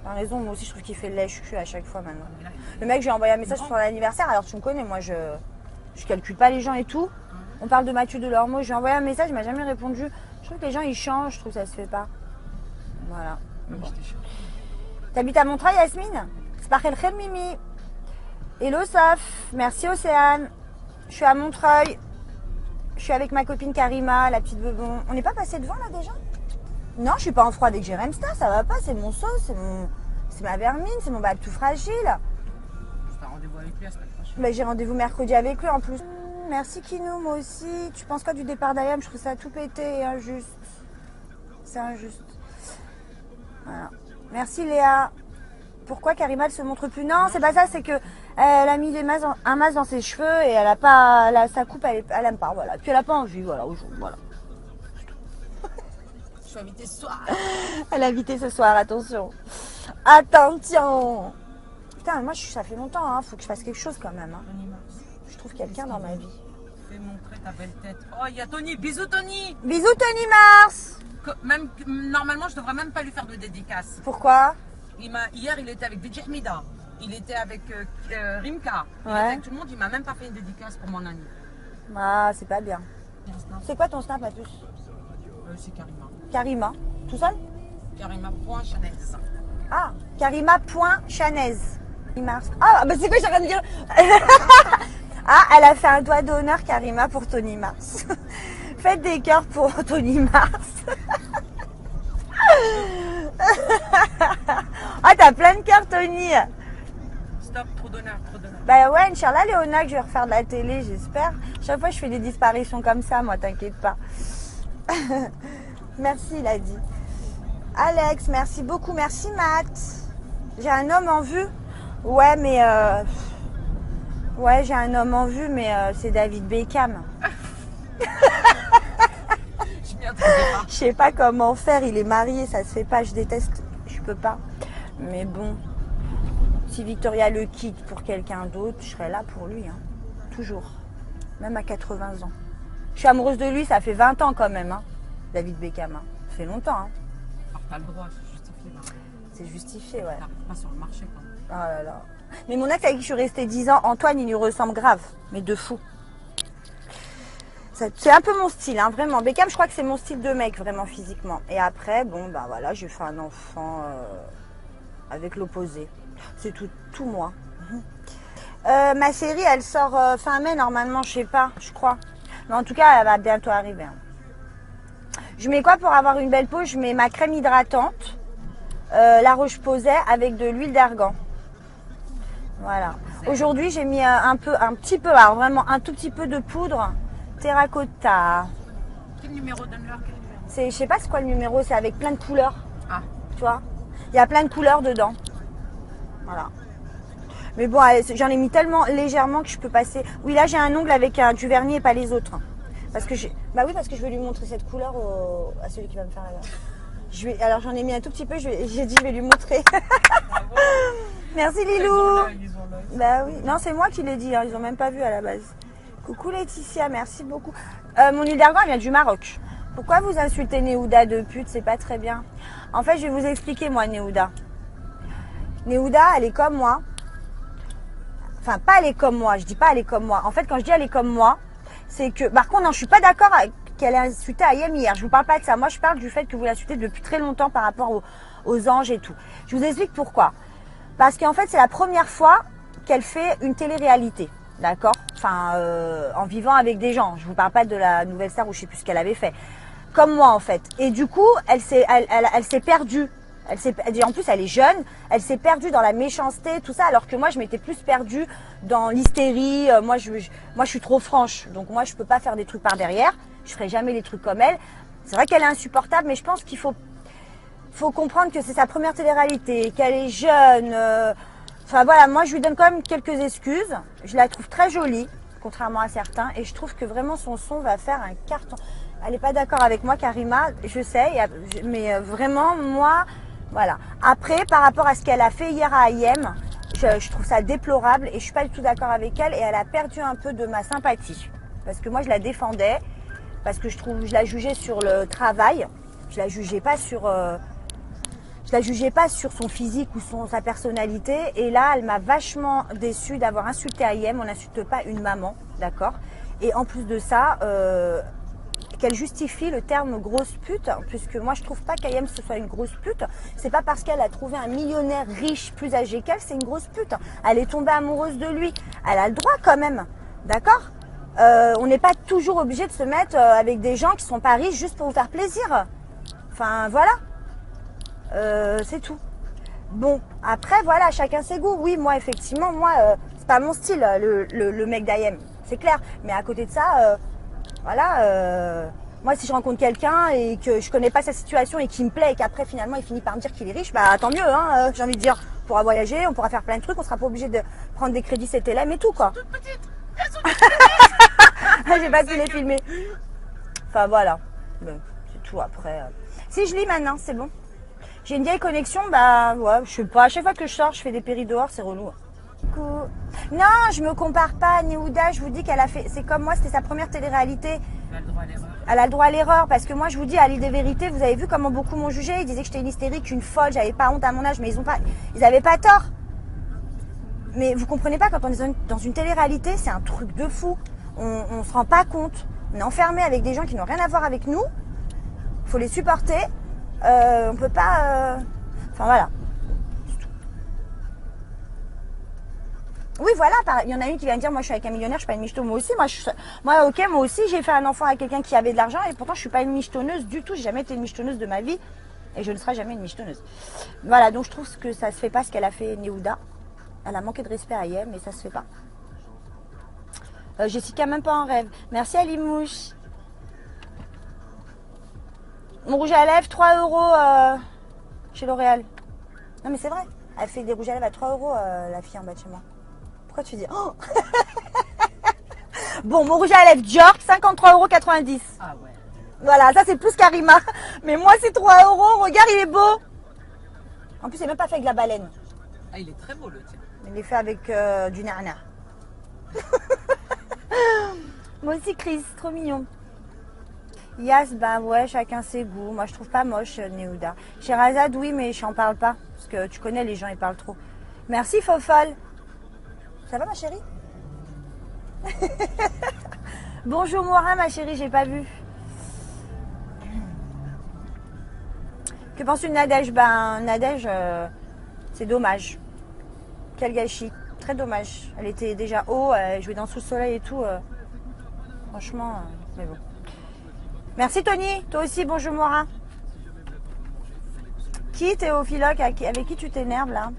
T'as raison, moi aussi je trouve qu'il fait lèche-cul à chaque fois maintenant. Le mec, j'ai envoyé un message pour son anniversaire, alors tu me connais, moi je calcule pas les gens et tout. On parle de Mathieu Delormeau, je lui ai envoyé un message, il m'a jamais répondu. Je trouve que les gens ils changent, je trouve que ça se fait pas. Voilà. Bon. T'habites à Montreuil, Yasmine? C'est par quel Mimi? Hello Saf, merci Océane. Je suis à Montreuil. Je suis avec ma copine Karima, la petite bebon. On n'est pas passé devant là déjà? Non, je suis pas en froid avec Jéremsta, ça va pas, c'est mon sauce, c'est ma vermine, c'est mon bac tout fragile. Tu as rendez-vous avec lui la semaine prochaine. Bah, j'ai rendez-vous mercredi avec lui en plus. Merci Kinou, moi aussi. Tu penses quoi du départ d'Ayam? Je trouve ça tout pété et injuste. C'est injuste. Voilà. Merci Léa. Pourquoi Karima ne se montre plus? Non, c'est pas ça, c'est que elle a mis un masque dans ses cheveux et elle a pas, sa coupe, elle aime pas, voilà. Puis elle a pas envie, voilà, aujourd'hui, voilà. Je suis invitée ce soir. Elle est invitée ce soir, attention. Attention. Putain, moi ça fait longtemps, hein. Faut que je fasse quelque chose quand même. Hein. Je trouve quelqu'un dans ma vie. Fais montrer ta belle tête. Oh, il y a Tony. Bisous Tony. Bisous Tony Mars. Même, normalement, je devrais même pas lui faire de dédicace. Pourquoi? Hier, il était avec DJ Mida. Il était avec Rimka. Il Ouais. était avec tout le monde. Il m'a même pas fait une dédicace pour mon ami. Ah, c'est pas bien. C'est quoi ton snap, Mathus? C'est Karima. Karima. Tout seul? Karima.Chanel. Ah, Karima.Chanez. Mars. Ah, bah c'est quoi, j'ai rien de dire. Ah, elle a fait un doigt d'honneur, Karima, pour Tony Mars. Faites des cœurs pour Tony Mars. Ah, t'as plein de cœurs, Tony. Stop, trop d'honneur, trop d'honneur. Bah ouais, Inch'Allah, Léona, que je vais refaire de la télé, j'espère. Chaque fois, je fais des disparitions comme ça, moi, t'inquiète pas. Merci, il a dit. Alex, merci beaucoup. Merci, Matt. J'ai un homme en vue. Ouais, mais... Ouais, j'ai un homme en vue, mais c'est David Beckham. Je m'y attendais pas. Je sais pas comment faire, il est marié, ça se fait pas, je déteste, je peux pas. Mais bon, si Victoria le quitte pour quelqu'un d'autre, je serai là pour lui, hein. Toujours. Même à 80 ans. Je suis amoureuse de lui, ça fait 20 ans quand même, hein. David Beckham, hein. Ça fait longtemps, hein. Alors, t'as le droit, c'est justifié. Là. C'est justifié, ouais. T'arrives pas sur le marché, quand même. Oh là là. Mais mon ex avec qui je suis restée 10 ans, Antoine, il lui ressemble grave, mais de fou. C'est un peu mon style, hein, vraiment. Beckham, je crois que c'est mon style de mec, vraiment physiquement. Et après, bon, bah voilà, j'ai fait un enfant avec l'opposé. C'est tout moi. Ma série, elle sort fin mai, normalement, je sais pas, je crois. Mais en tout cas, elle va bientôt arriver. Hein. Je mets quoi pour avoir une belle peau? Je mets ma crème hydratante, La Roche-Posay avec de l'huile d'argan. Voilà. Aujourd'hui, j'ai mis un petit peu, alors vraiment un tout petit peu de poudre terracotta. Quel numéro? Donne-leur quel numéro? Je sais pas c'est quoi le numéro, c'est avec plein de couleurs. Ah. Tu vois? Il y a plein de couleurs dedans. Voilà. Mais bon, j'en ai mis tellement légèrement que je peux passer. Oui, là, j'ai un ongle avec du vernis et pas les autres. Parce que bah oui, parce que je vais lui montrer cette couleur à celui qui va me faire la... Alors, j'en ai mis un tout petit peu, j'ai dit, je vais lui montrer. Merci, Lilou. Ils ont l'œil. Bah oui. Non, c'est moi qui l'ai dit, hein. Ils ont même pas vu à la base. Coucou Laetitia, merci beaucoup. Mon huile d'argan vient du Maroc. Pourquoi vous insultez Néouda de pute? C'est pas très bien. En fait, je vais vous expliquer, moi, Néouda. Néouda, elle est comme moi. Enfin, pas elle est comme moi. Je dis pas elle est comme moi. En fait, quand je dis elle est comme moi, c'est que... Par contre, non, je suis pas d'accord qu'elle ait insulté Ayem hier. Je vous parle pas de ça. Moi, je parle du fait que vous l'insultez depuis très longtemps par rapport aux anges et tout. Je vous explique pourquoi. Parce qu'en fait, c'est la première fois qu'elle fait une télé-réalité. D'accord? Enfin, en vivant avec des gens. Je vous parle pas de la Nouvelle Star où je sais plus ce qu'elle avait fait. Comme moi, en fait. Et du coup, elle s'est perdue. En plus, elle est jeune. Elle s'est perdue dans la méchanceté, tout ça. Alors que moi, je m'étais plus perdue dans l'hystérie. Moi, je suis trop franche. Donc, moi, je peux pas faire des trucs par derrière. Je ferai jamais les trucs comme elle. C'est vrai qu'elle est insupportable, mais je pense qu'il faut comprendre que c'est sa première télé-réalité, qu'elle est jeune. Enfin voilà, moi je lui donne quand même quelques excuses. Je la trouve très jolie, contrairement à certains, et je trouve que vraiment son son va faire un carton. Elle n'est pas d'accord avec moi, Karima, je sais, mais vraiment moi, voilà. Après, par rapport à ce qu'elle a fait hier à Ayem, je trouve ça déplorable et je suis pas du tout d'accord avec elle et elle a perdu un peu de ma sympathie. Parce que moi je la défendais, parce que je la jugeais sur le travail, je la jugeais pas sur Je la jugeais pas sur son physique ou sa personnalité. Et là, elle m'a vachement déçue d'avoir insulté Ayem. On n'insulte pas une maman, d'accord? Et en plus de ça, qu'elle justifie le terme grosse pute, puisque moi je trouve pas qu'Ayem ce soit une grosse pute. C'est pas parce qu'elle a trouvé un millionnaire riche plus âgé qu'elle, c'est une grosse pute. Elle est tombée amoureuse de lui. Elle a le droit quand même, d'accord? On n'est pas toujours obligé de se mettre avec des gens qui sont pas riches juste pour vous faire plaisir. Enfin voilà. C'est tout. Bon, après voilà, chacun ses goûts. Oui, moi effectivement, moi c'est pas mon style le mec d'Ayem, c'est clair. Mais à côté de ça, voilà, moi si je rencontre quelqu'un et que je connais pas sa situation et qu'il me plaît et qu'après finalement il finit par me dire qu'il est riche, bah tant mieux, hein, j'ai envie de dire, on pourra voyager, on pourra faire plein de trucs, on sera pas obligé de prendre des crédits CTLM et tout quoi. Toute petite. J'ai pas pu les filmer. Enfin voilà, bon, c'est tout après. Si je lis maintenant, c'est bon. J'ai une vieille connexion, bah ouais, je sais pas. À chaque fois que je sors, je fais des péris dehors, c'est relou. Non, je me compare pas à Néouda, je vous dis qu'elle a fait. C'est comme moi, c'était sa première télé-réalité. Elle a le droit à l'erreur. Elle a le droit à l'erreur, parce que moi je vous dis, à l'île des vérités, vous avez vu comment beaucoup m'ont jugé. Ils disaient que j'étais une hystérique, une folle, j'avais pas honte à mon âge, mais ils avaient pas tort. Mais vous comprenez pas, quand on est dans une télé-réalité, c'est un truc de fou. On se rend pas compte. On est enfermé avec des gens qui n'ont rien à voir avec nous. Faut les supporter. On peut pas. Enfin voilà. Oui, voilà. Il y en a une qui vient me dire, moi je suis avec un millionnaire, je suis pas une michto. Moi aussi, moi aussi, j'ai fait un enfant avec quelqu'un qui avait de l'argent et pourtant je suis pas une michetonneuse du tout. J'ai jamais été une michetonneuse de ma vie et je ne serai jamais une michetonneuse. Voilà, donc je trouve que ça se fait pas ce qu'elle a fait Néouda. Elle a manqué de respect à Ayem, mais ça se fait pas. Jessica, même pas en rêve. Merci à Limouche. Mon rouge à lèvres, 3 € chez L'Oréal. Non mais c'est vrai. Elle fait des rouges à lèvres à 3 € la fille en bas de chez moi. Pourquoi tu dis oh Bon, mon rouge à lèvres Dior, 53,90 €. Ah ouais. Voilà, ça c'est plus Karima. Mais moi c'est 3 €. Regarde, il est beau. En plus, il n'est même pas fait avec la baleine. Ah, il est très beau le tien. Il est fait avec du nana. Moi aussi, Chris, trop mignon. Yas, bah ouais, chacun ses goûts. Moi, je trouve pas moche Néouda. Sherazade, oui, mais je n'en parle pas. Parce que tu connais, les gens, ils parlent trop. Merci, Fofol. Ça va, ma chérie? Bonjour, Morin, ma chérie, j'ai pas vu. Que penses-tu de Nadège? Ben, Nadège, c'est dommage. Quel gâchis. Très dommage. Elle était déjà haut, elle jouait dans Sous le soleil et tout. Franchement, mais bon. Merci Tony, toi aussi, bonjour Morin. Qui Théophiloque, avec qui tu t'énerves là?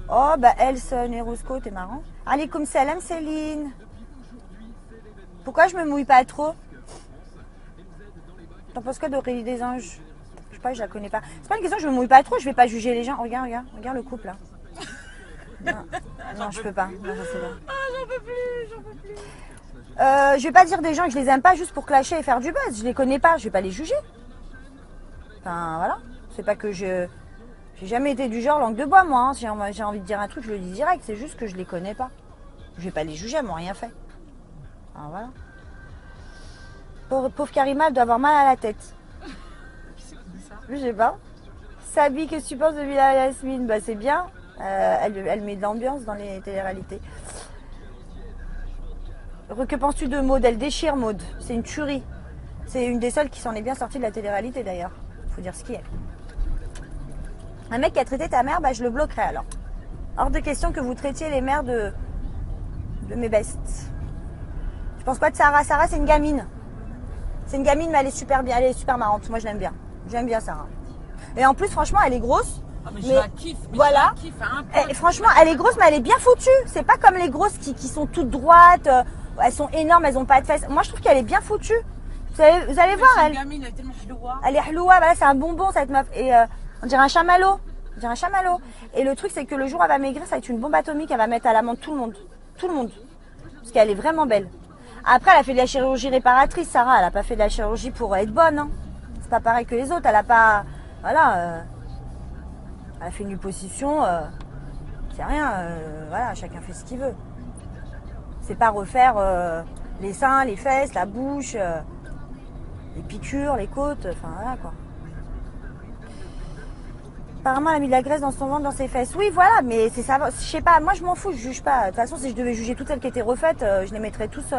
Oh, bah Else Nerusco, t'es marrant. Alaikum salam Céline. Pourquoi je me mouille pas trop? T'en penses quoi d'Aurélie des Anges? Je sais pas, je la connais pas. C'est pas une question, je me mouille pas trop, je vais pas juger les gens. Regarde le couple là. Non, je peux pas. Non, je sais pas. Ah, j'en peux plus. Je vais pas dire des gens que je les aime pas juste pour clasher et faire du buzz. Je les connais pas, je vais pas les juger. Enfin voilà, c'est pas que j'ai jamais été du genre langue de bois moi. Hein. J'ai envie de dire un truc, je le dis direct. C'est juste que je les connais pas. Je vais pas les juger, elles m'ont rien fait. Alors voilà. Pauvre Karima, elle doit avoir mal à la tête. Je sais pas. Sabi, qu'est-ce que tu penses de Villa Yasmine? Bah c'est bien. Elle met de l'ambiance dans les téléréalités. Que penses-tu de Maud? Elle déchire Maud. C'est une tuerie. C'est une des seules qui s'en est bien sortie de la télé-réalité d'ailleurs. Faut dire ce qui est. Un mec qui a traité ta mère, bah je le bloquerai alors. Hors de question que vous traitiez les mères de mes bestes. Tu penses quoi de Sarah? Sarah, c'est une gamine. C'est une gamine, mais elle est super bien. Elle est super marrante. Moi, je l'aime bien. J'aime bien Sarah. Et en plus, franchement, elle est grosse. Ah, mais je la kiffe. Voilà. Je la kiffe à un point. Et franchement, elle est grosse, mais elle est bien foutue. C'est pas comme les grosses qui sont toutes droites. Elles sont énormes, elles ont pas de fesses. Moi, je trouve qu'elle est bien foutue. Vous allez voir, elle. Gamine, elle est tellement hloua. Elle est hloua, voilà, c'est un bonbon cette meuf. Et on dirait un chamallow. On dirait un chamallow. Et le truc, c'est que le jour où elle va maigrir, ça va être une bombe atomique. Elle va mettre à l'amende tout le monde. Tout le monde. Parce qu'elle est vraiment belle. Après, elle a fait de la chirurgie réparatrice, Sarah. Elle a pas fait de la chirurgie pour être bonne. Hein. C'est pas pareil que les autres. Elle a pas. Voilà. Elle a fait une liposuction. C'est rien. Voilà, chacun fait ce qu'il veut. C'est pas refaire les seins, les fesses, la bouche, les piqûres, les côtes, enfin voilà quoi. Apparemment, elle a mis de la graisse dans son ventre, dans ses fesses. Oui, voilà, mais c'est ça. Je sais pas, moi je m'en fous, je juge pas. De toute façon, si je devais juger toutes celles qui étaient refaites, je les mettrais tous.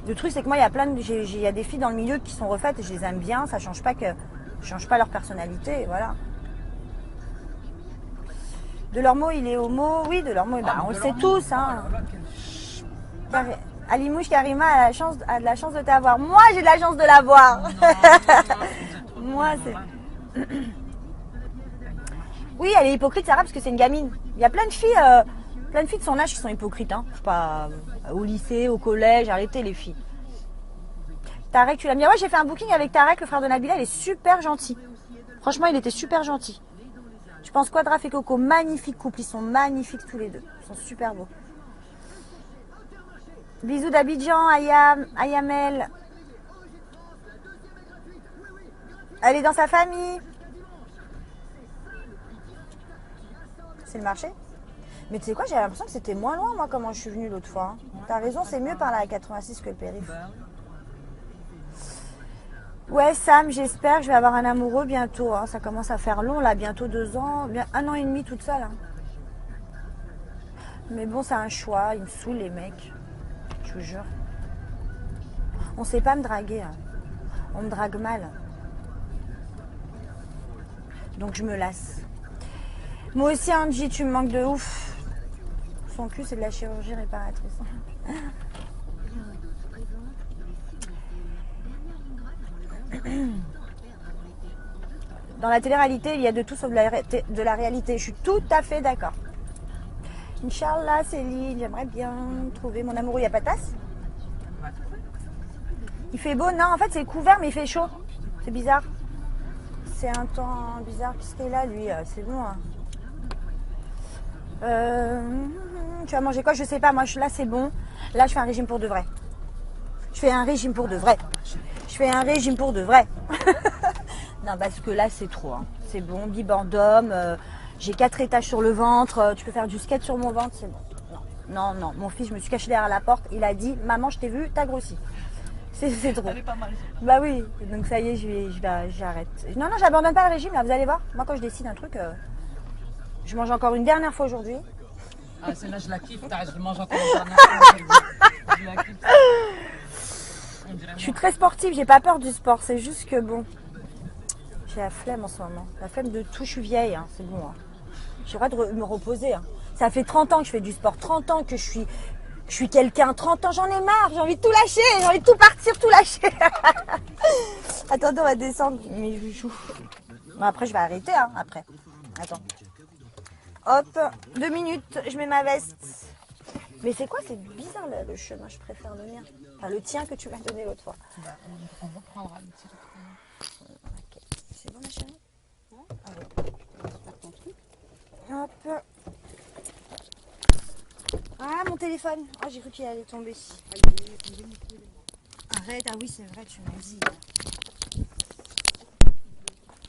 Le truc, c'est que moi, il y a plein de, il y a des filles dans le milieu qui sont refaites et je les aime bien. Ça change pas leur personnalité, voilà. Delormeau, il est homo. Oui, Delormeau, bah, on le sait tous, hein. Alimouche Karima a de la chance de t'avoir. Moi, j'ai de la chance de l'avoir. Moi, c'est. Oui, elle est hypocrite, Sarah, parce que c'est une gamine. Il y a plein de filles de son âge qui sont hypocrites. Hein. Je sais pas, au lycée, au collège, arrêtez les filles. Tarek, tu l'as mis. Ouais, j'ai fait un booking avec Tarek, le frère de Nabila. Il est super gentil. Franchement, il était super gentil. Je pense quoi de Raph et Coco, magnifique couple. Ils sont magnifiques tous les deux. Ils sont super beaux. Bisous d'Abidjan, Ayamel. Elle est dans sa famille. C'est le marché. Mais tu sais quoi, j'ai l'impression que c'était moins loin, moi, comment je suis venue l'autre fois. Hein. T'as raison, c'est mieux par la 86 que le périph'. Ouais, Sam, j'espère que je vais avoir un amoureux bientôt. Hein. Ça commence à faire long, là, bientôt 2 ans. 1 an et demi toute seule. Hein. Mais bon, c'est un choix. Ils me saoulent, les mecs. Je vous jure. On sait pas me draguer. Hein. On me drague mal. Donc je me lasse. Moi aussi, Angie, tu me manques de ouf. Son cul, c'est de la chirurgie réparatrice. Dans la télé-réalité, il y a de tout sauf de la réalité. Je suis tout à fait d'accord. Inch'Allah, Céline, j'aimerais bien trouver mon amoureux. Il n'y a pas de tasse? Il fait beau? Non, en fait, c'est couvert, mais il fait chaud. C'est bizarre. C'est un temps bizarre. Qu'est-ce qu'il a, lui? C'est bon. Hein. Tu vas manger quoi? Je sais pas. Moi, là, c'est bon. Là, je fais un régime pour de vrai. Je fais un régime pour de vrai. Je fais un régime pour de vrai. Non, parce que là, c'est trop. Hein. C'est bon. Bibendum. J'ai 4 étages sur le ventre. Tu peux faire du skate sur mon ventre. C'est bon. Non, non, non. Mon fils, je me suis cachée derrière la porte. Il a dit, maman, je t'ai vu, t'as grossi. C'est trop. Elle est pas mal. Bah oui. Donc ça y est, j'arrête. Non, non, j'abandonne pas le régime. Là, vous allez voir. Moi, quand je décide un truc, je mange encore une dernière fois aujourd'hui. Ah, celle-là, je la kiffe. Je mange encore une dernière fois. Je la kiffe. Je suis très sportive. J'ai pas peur du sport. C'est juste que bon. J'ai la flemme en ce moment. La flemme de tout. Je suis vieille. Hein. C'est bon. Hein. J'ai le droit de me reposer. Hein. Ça fait 30 ans que je fais du sport. 30 ans que je suis quelqu'un. 30 ans, j'en ai marre. J'ai envie de tout lâcher. J'ai envie de tout partir, tout lâcher. Attendez, on va descendre. Mais je joue. Bon, après, je vais arrêter. Hein, après. Attends. Hop. 2 minutes. Je mets ma veste. Mais c'est quoi? C'est bizarre le chemin. Je préfère le mien. Enfin, le tien que tu m'as donné l'autre fois. On reprendra le petit. Ok. C'est bon, ma chérie? Allez. Hop. Ah, mon téléphone. Ah, j'ai cru qu'il allait tomber. Arrête. Ah oui, c'est vrai, tu m'as dit.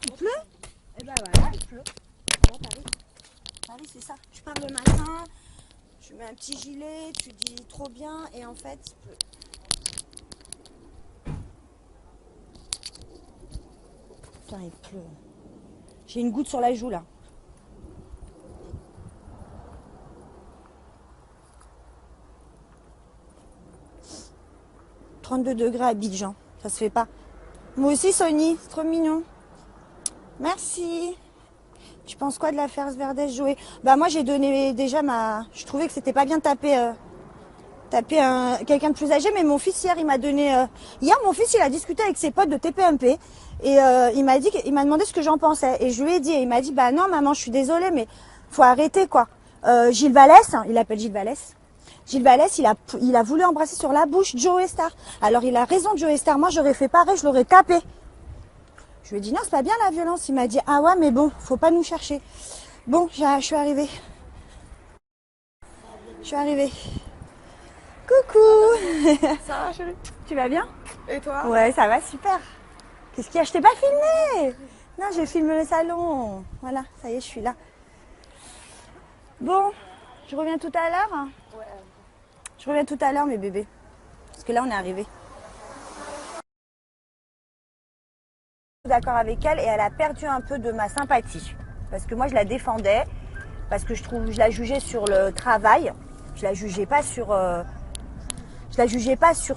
Il pleut? Eh ben voilà, il pleut. Bon, Paris, c'est ça. Tu pars le matin, tu mets un petit gilet, tu dis trop bien, et en fait, il pleut. Putain, il pleut. J'ai une goutte sur la joue, là. « 32 degrés à Abidjan, ça se fait pas. » Moi aussi, Sony, c'est trop mignon. Merci. Tu penses quoi de l'affaire Sverdès jouée? Bah moi, j'ai donné déjà ma... Je trouvais que c'était pas bien de taper quelqu'un de plus âgé, mais mon fils hier, il m'a donné... Hier, mon fils, il a discuté avec ses potes de TPMP et il m'a demandé ce que j'en pensais. Et je lui ai dit, et il m'a dit, bah non, maman, je suis désolée, mais faut arrêter, quoi. Gilles Vallès, hein, il appelle Gilles Vallès. Gilles Vallès, il a voulu embrasser sur la bouche Joe Star. Alors, il a raison, Joe Star. Moi, j'aurais fait pareil, je l'aurais tapé. Je lui ai dit, non, c'est pas bien la violence. Il m'a dit, ah ouais, mais bon, faut pas nous chercher. Bon, je suis arrivée. Je suis arrivée. Coucou. Ça va, chérie? Tu vas bien? Et toi? Ouais, ça va, super. Qu'est-ce qu'il y a? Je t'ai pas filmé. Non, j'ai filmé le salon. Voilà, ça y est, je suis là. Bon, je reviens tout à l'heure. Ouais. Je reviens tout à l'heure, mes bébés. Parce que là, on est arrivé. D'accord avec elle et elle a perdu un peu de ma sympathie. parce que moi je la défendais, parce que je la jugeais sur le travail, je la jugeais pas sur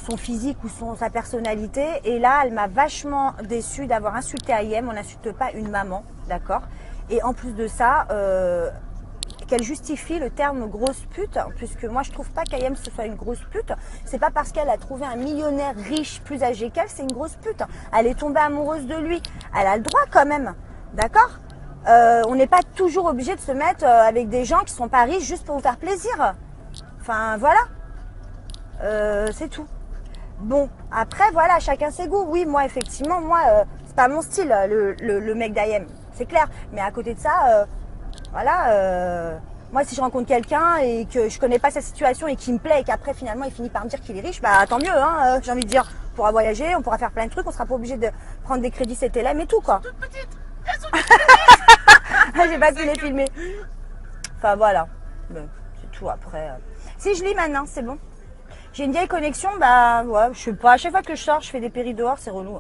son physique ou sa personnalité. Et là, elle m'a vachement déçue d'avoir insulté Ayem. On n'insulte pas une maman, d'accord? Et en plus de ça, qu'elle justifie le terme grosse pute, puisque moi je trouve pas qu'Ayem ce soit une grosse pute. C'est pas parce qu'elle a trouvé un millionnaire riche plus âgé qu'elle, c'est une grosse pute. Elle est tombée amoureuse de lui. Elle a le droit quand même, d'accord? On n'est pas toujours obligé de se mettre avec des gens qui sont pas riches juste pour vous faire plaisir. Enfin voilà, c'est tout. Bon, après voilà, chacun ses goûts. Oui, moi effectivement, c'est pas mon style le mec d'Ayem, c'est clair. Mais à côté de ça, voilà, moi si je rencontre quelqu'un et que je connais pas sa situation et qu'il me plaît et qu'après finalement il finit par me dire qu'il est riche, bah tant mieux, hein, j'ai envie de dire, on pourra voyager, on pourra faire plein de trucs, on sera pas obligé de prendre des crédits CTLM et tout quoi. Toute petite. J'ai pas pu les filmer. Enfin voilà, bon, c'est tout après. Si je lis maintenant, c'est bon. J'ai une vieille connexion, bah ouais, je sais pas, à chaque fois que je sors, je fais des péris dehors, c'est relou.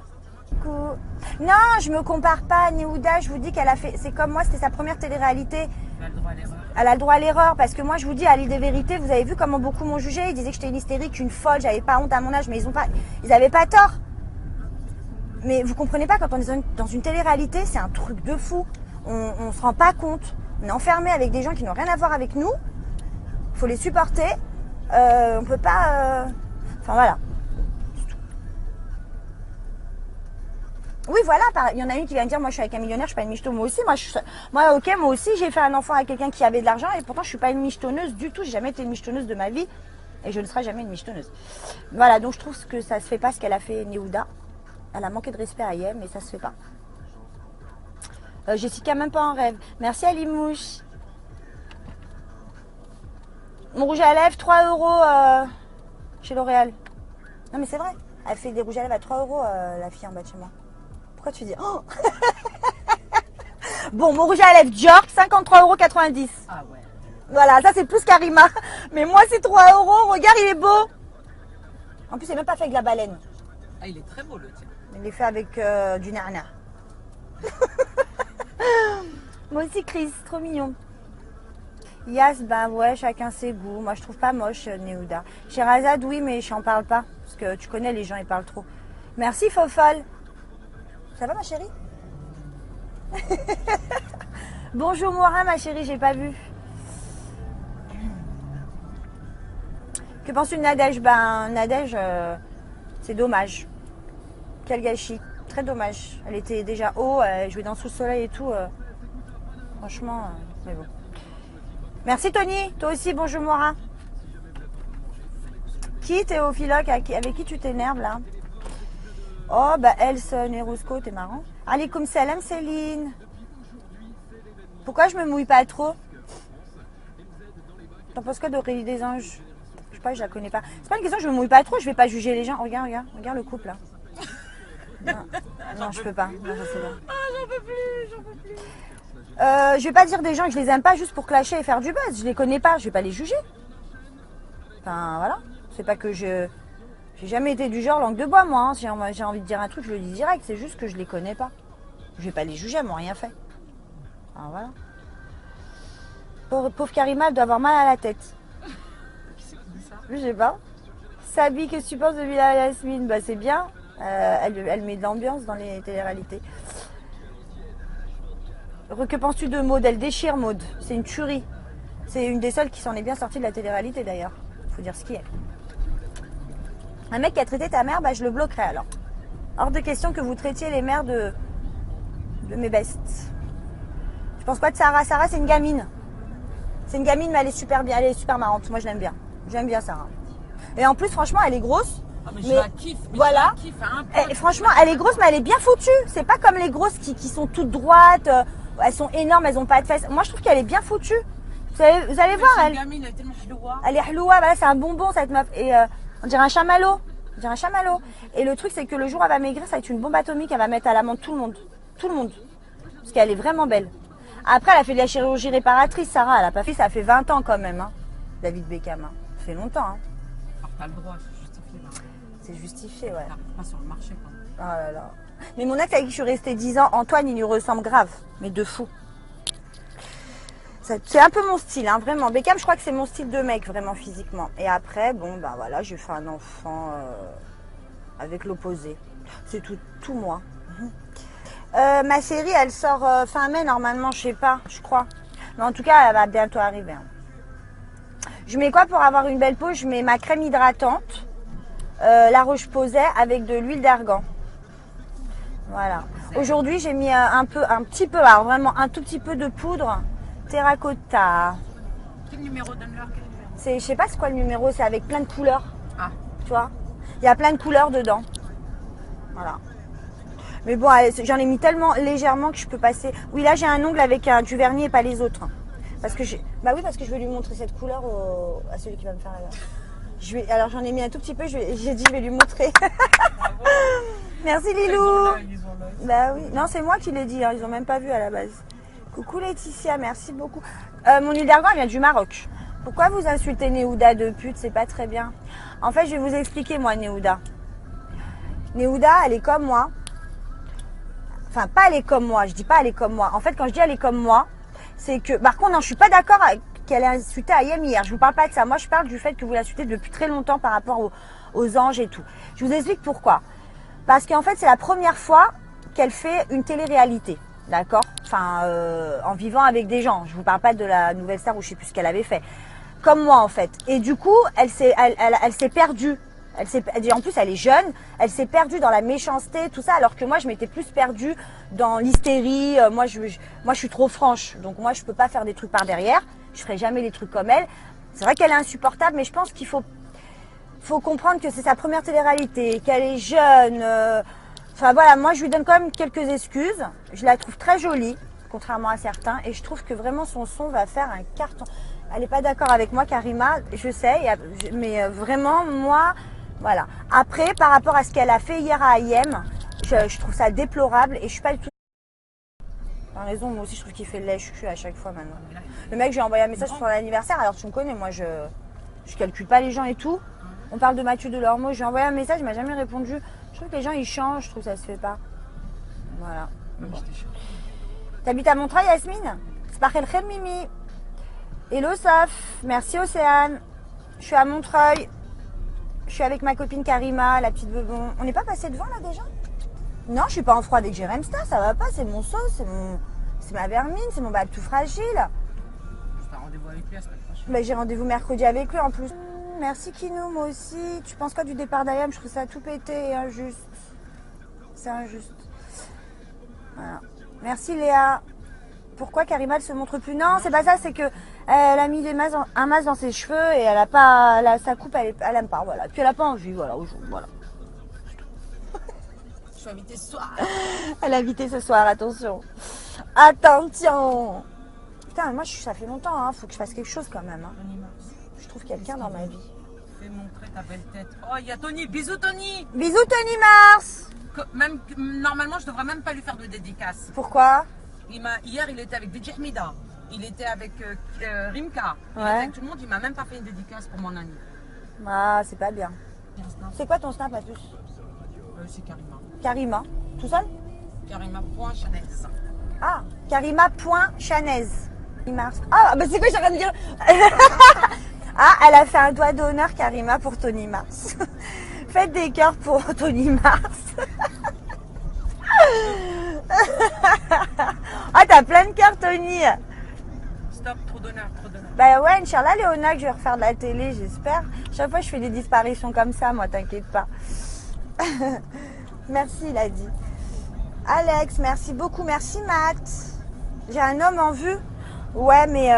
Non, je me compare pas à Néouda, je vous dis qu'elle a fait, c'est comme moi, c'était sa première télé-réalité. Elle a le droit à l'erreur. Elle a le droit à l'erreur, parce que moi je vous dis, à l'île des vérités, vous avez vu comment beaucoup m'ont jugé, ils disaient que j'étais une hystérique, une folle, j'avais pas honte à mon âge, mais ils avaient pas tort. Mais vous comprenez pas, quand on est dans une télé-réalité, c'est un truc de fou. On se rend pas compte. On est enfermé avec des gens qui n'ont rien à voir avec nous. Faut les supporter. On peut pas... Enfin voilà. Oui, voilà, il y en a une qui vient me dire, moi je suis avec un millionnaire, je suis pas une michto. Moi aussi, moi aussi, j'ai fait un enfant avec quelqu'un qui avait de l'argent et pourtant je suis pas une michetonneuse du tout. J'ai jamais été une michetonneuse de ma vie et je ne serai jamais une michetonneuse. Voilà, donc je trouve que ça se fait pas ce qu'elle a fait Néouda. Elle a manqué de respect à Ayem, mais ça se fait pas. Jessica, même pas en rêve. Merci à Limouche. Mon rouge à lèvres, 3 € chez L'Oréal. Non mais c'est vrai, elle fait des rouges à lèvres à 3 € la fille en bas de chez moi. Pourquoi tu dis oh Bon, mon rouge à lèvres Dior, 53,90 €. Ah ouais. Voilà, ça c'est plus Karima. Mais moi c'est 3 €, regarde il est beau. En plus il n'est même pas fait avec la baleine. Ah, il est très beau le tien. Il est fait avec du nana. Moi aussi Chris, trop mignon. Yas, ben ouais, chacun ses goûts. Moi je trouve pas moche Néouda. Sherazade, oui, mais je n'en parle pas. Parce que tu connais les gens, ils parlent trop. Merci Fofol. Ça va ma chérie? Bonjour Morin ma chérie, j'ai pas vu. Que penses-tu de Nadège? Ben Nadège, c'est dommage. Quel gâchis. Très dommage. Elle était déjà haut, elle jouait dans Sous le soleil et tout. Franchement, mais bon. Merci Tony, toi aussi, bonjour Morin. Qui Théophiloque, avec qui tu t'énerves là? Oh, bah Else Nerusco, t'es marrant. Alaikum salam Céline. Pourquoi je me mouille pas trop? T'en penses quoi d'Aurélie des Anges? Je sais pas, je la connais pas. C'est pas une question, je me mouille pas trop, je vais pas juger les gens. Regarde le couple là. Non, je peux pas. Non, je sais pas. Ah, j'en peux plus. Je vais pas dire des gens que je les aime pas juste pour clasher et faire du buzz. Je les connais pas, je vais pas les juger. Enfin voilà. C'est pas que j'ai jamais été du genre langue de bois moi. Hein. Si j'ai envie de dire un truc, je le dis direct. C'est juste que je les connais pas. Je vais pas les juger, elles m'ont rien fait. Alors voilà. Pauvre Karima, elle doit avoir mal à la tête. Je sais pas. Sabi, qu'est-ce que tu penses de Villa Yasmine? Bah c'est bien. Elle met de l'ambiance dans les téléréalités. Que penses-tu de Maud? Elle déchire Maud. C'est une tuerie. C'est une des seules qui s'en est bien sortie de la télé-réalité d'ailleurs. Faut dire ce qui est. Un mec qui a traité ta mère, bah je le bloquerai alors. Hors de question que vous traitiez les mères de mes bestes. Tu penses quoi de Sarah? Sarah c'est une gamine. C'est une gamine mais elle est super bien, elle est super marrante. Moi je l'aime bien. J'aime bien Sarah. Et en plus franchement elle est grosse. Ah, mais je la kiffe. Voilà. Je la kiffe à un point. Et franchement elle est grosse mais elle est bien foutue. C'est pas comme les grosses qui sont toutes droites. Elles sont énormes, elles ont pas de fesses. Moi je trouve qu'elle est bien foutue. Vous allez voir elle. Gamine, elle est tellement chloua. Elle est hloua, voilà, c'est un bonbon cette meuf. Et on dirait un chamallow. On dirait un chamallow. Et le truc c'est que le jour où elle va maigrir, ça va être une bombe atomique, elle va mettre à l'amende tout le monde. Tout le monde. Parce qu'elle est vraiment belle. Après elle a fait de la chirurgie réparatrice, Sarah, elle a pas fait, ça fait 20 ans quand même. Hein. David Beckham. Hein. Ça fait longtemps. Hein. Alors t'as le droit, c'est justifié. Là. C'est justifié, ouais. T'arrives pas sur le marché quand même. Oh là là. Mais mon ex avec qui je suis restée 10 ans, Antoine, il lui ressemble grave. Mais de fou. C'est un peu mon style, hein, vraiment. Beckham, je crois que c'est mon style de mec, vraiment physiquement. Et après, bon, bah voilà, j'ai fait un enfant avec l'opposé. C'est tout moi. Ma série, elle sort fin mai, normalement, je sais pas, je crois. Mais en tout cas, elle va bientôt arriver. Hein. Je mets quoi pour avoir une belle peau? Je mets ma crème hydratante, la Roche-Posay avec de l'huile d'argan. Voilà. Aujourd'hui, j'ai mis un petit peu, alors vraiment un tout petit peu de poudre terracotta. Quel numéro? Donne-leur quel numéro? Je sais pas c'est quoi le numéro, c'est avec plein de couleurs. Ah. Tu vois, il y a plein de couleurs dedans. Voilà. Mais bon, j'en ai mis tellement légèrement que je peux passer. Oui, là j'ai un ongle avec du vernis et pas les autres. Parce que bah oui, parce que je vais lui montrer cette couleur à celui qui va me faire la... Alors j'en ai mis un tout petit peu, j'ai dit je vais lui montrer. Merci Lilou. Bah oui, non c'est moi qui l'ai dit, hein. Ils ont même pas vu à la base. Coucou Laetitia, merci beaucoup. Mon huile d'argan vient du Maroc. Pourquoi vous insultez Néouda de pute? C'est pas très bien. En fait, je vais vous expliquer moi Néouda. Néouda, elle est comme moi. Enfin, pas elle est comme moi, je dis pas elle est comme moi. En fait, quand je dis elle est comme moi, c'est que... Par contre, non, je suis pas d'accord qu'elle ait insulté Ayem hier. Je vous parle pas de ça. Moi, je parle du fait que vous l'insultez depuis très longtemps par rapport aux anges et tout. Je vous explique pourquoi. Parce qu'en fait, c'est la première fois qu'elle fait une télé-réalité. D'accord? Enfin, en vivant avec des gens. Je vous parle pas de la Nouvelle Star où je sais plus ce qu'elle avait fait. Comme moi, en fait. Et du coup, elle s'est perdue. En plus, elle est jeune. Elle s'est perdue dans la méchanceté, tout ça. Alors que moi, je m'étais plus perdue dans l'hystérie. Moi, je suis trop franche. Donc, moi, je peux pas faire des trucs par derrière. Je ferai jamais les trucs comme elle. C'est vrai qu'elle est insupportable, mais je pense qu'il faut comprendre que c'est sa première télé-réalité, qu'elle est jeune. Enfin voilà, moi je lui donne quand même quelques excuses. Je la trouve très jolie, contrairement à certains, et je trouve que vraiment son son va faire un carton. Elle n'est pas d'accord avec moi, Karima, je sais, mais vraiment moi, voilà. Après, par rapport à ce qu'elle a fait hier à Ayem, je trouve ça déplorable et je suis pas du tout. T'as raison, moi aussi je trouve qu'il fait le lèche-cul à chaque fois maintenant. Le mec, j'ai envoyé un message sur son anniversaire, alors tu me connais, moi je calcule pas les gens et tout. On parle de Mathieu Delormeau, je lui ai envoyé un message, il m'a jamais répondu. Je trouve que les gens ils changent, je trouve que ça se fait pas. Voilà. Bon. T'habites à Montreuil, Yasmine? C'est par quel Mimi? Hello Saf, merci Océane. Je suis à Montreuil. Je suis avec ma copine Karima, la petite bebon. On n'est pas passé devant là déjà? Non, je suis pas en froid avec Jéremsta, ça va pas, c'est mon sauce, c'est ma vermine, c'est mon bab tout fragile. T'as rendez-vous avec lui la semaine prochaine? Bah, j'ai rendez-vous mercredi avec lui en plus. Merci Kinou, moi aussi. Tu penses quoi du départ d'Ayam? Je trouve ça tout pété et injuste. C'est injuste. Voilà. Merci Léa. Pourquoi Karima ne se montre plus? Non, c'est pas ça, c'est que elle a mis un masque dans ses cheveux et elle a pas, sa coupe, elle aime pas, voilà. Puis elle a pas envie, voilà, voilà. Je suis invitée ce soir. Elle a invité ce soir, attention. Attention. Putain, moi ça fait longtemps, hein. Faut que je fasse quelque chose quand même. Hein. Je trouve quelqu'un dans ma vie. Fais montrer ta belle tête. Oh, il y a Tony. Bisous Tony. Bisous Tony Mars. Même, normalement, je devrais même pas lui faire de dédicace. Pourquoi? Hier, il était avec DJ Mida. Il était avec Rimka. Il Ouais. était avec tout le monde. Il m'a même pas fait une dédicace pour mon ami. Ah, c'est pas bien. C'est quoi ton snap à tous? C'est Karima. Karima. Tout seul? Karima.Chanez. Ah, Karima.Chanez. Mars. Ah, bah c'est quoi, j'ai rien de dire. Ah, elle a fait un doigt d'honneur, Karima, pour Tony Mars. Faites des cœurs pour Tony Mars. Ah, t'as plein de cœurs, Tony. Stop, trop d'honneur, trop d'honneur. Bah ouais, Inch'Allah, Léona, que je vais refaire de la télé, j'espère. Chaque fois, je fais des disparitions comme ça, moi, t'inquiète pas. Merci, il a dit. Alex, merci beaucoup. Merci, Matt. J'ai un homme en vue. Ouais, mais...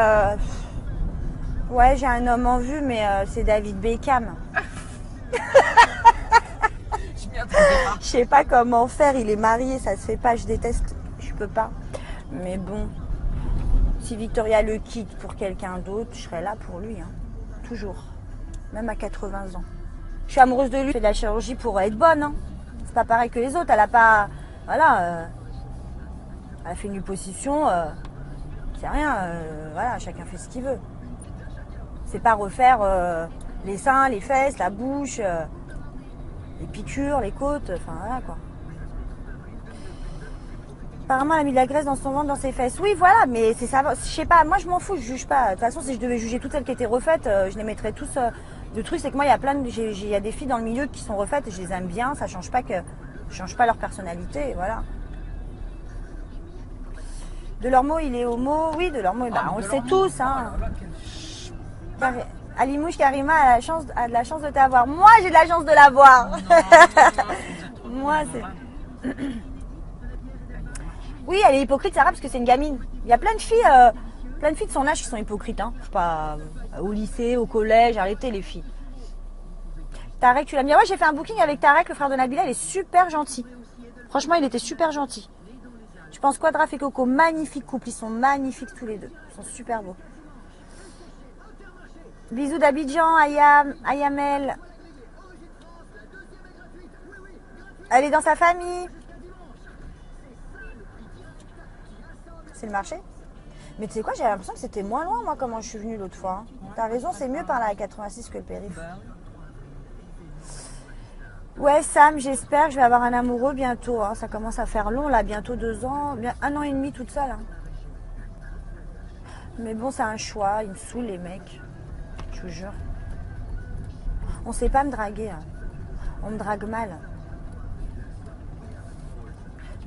Ouais, j'ai un homme en vue, mais c'est David Beckham. Je m'y attendais pas. Je sais pas comment faire, il est marié, ça se fait pas, je déteste, je peux pas. Mais bon, si Victoria le quitte pour quelqu'un d'autre, je serai là pour lui, hein. Toujours. Même à 80 ans. Je suis amoureuse de lui, je fais de la chirurgie pour être bonne, hein. C'est pas pareil que les autres, elle a pas... Voilà, elle a fait une liposuction, c'est rien, voilà, chacun fait ce qu'il veut. C'est pas refaire les seins, les fesses, la bouche, les piqûres, les côtes, enfin voilà quoi. Apparemment, elle a mis de la graisse dans son ventre, dans ses fesses. Oui, voilà, mais c'est ça. Je sais pas, moi je m'en fous, je juge pas. De toute façon, si je devais juger toutes celles qui étaient refaites, je les mettrais tous. Le truc, c'est que moi, il y a il y a des filles dans le milieu qui sont refaites et je les aime bien. Ça change pas leur personnalité, voilà. Delormeau, il est homo. Oui, Delormeau, bah, on le sait tous, hein. Alimouche Karima a de la chance de t'avoir. Moi, j'ai de la chance de l'avoir. Moi, c'est. Oui, elle est hypocrite, Sarah, parce que c'est une gamine. Il y a plein de filles de son âge qui sont hypocrites. Hein. Je sais pas, au lycée, au collège, arrêtez les filles. Tarek, tu l'as mis. Ouais, j'ai fait un booking avec Tarek, le frère de Nabila, il est super gentil. Franchement, il était super gentil. Tu penses quoi de Raph et Coco? Magnifique couple, ils sont magnifiques tous les deux. Ils sont super beaux. Bisous d'Abidjan, Ayamel. Elle est dans sa famille. C'est le marché. Mais tu sais quoi, j'ai l'impression que c'était moins loin, moi, comment je suis venue l'autre fois. T'as raison, c'est mieux par la 86 que le périph'. Ouais, Sam, j'espère que je vais avoir un amoureux bientôt. Hein. Ça commence à faire long, là, bientôt 2 ans. 1 an et demi toute seule. Hein. Mais bon, c'est un choix. Ils me saoulent, les mecs. Je vous jure. On sait pas me draguer. Hein. On me drague mal.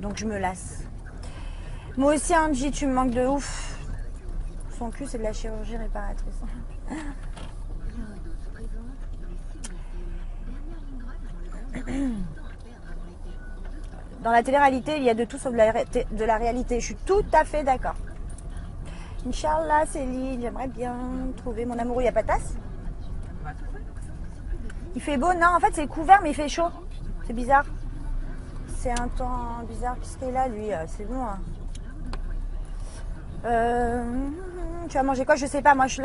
Donc je me lasse. Moi aussi, Angie, tu me manques de ouf. Son cul, c'est de la chirurgie réparatrice. Dans la télé-réalité, il y a de tout sauf de la réalité. Je suis tout à fait d'accord. Inch'Allah, Céline, j'aimerais bien trouver mon amoureux. Il n'y a pas de tasse? Il fait beau? Non, en fait, c'est couvert, mais il fait chaud. C'est bizarre. C'est un temps bizarre. Qu'est-ce qu'il est là, lui? C'est bon. Hein. Tu vas manger quoi? Je sais pas. Moi, je suis là.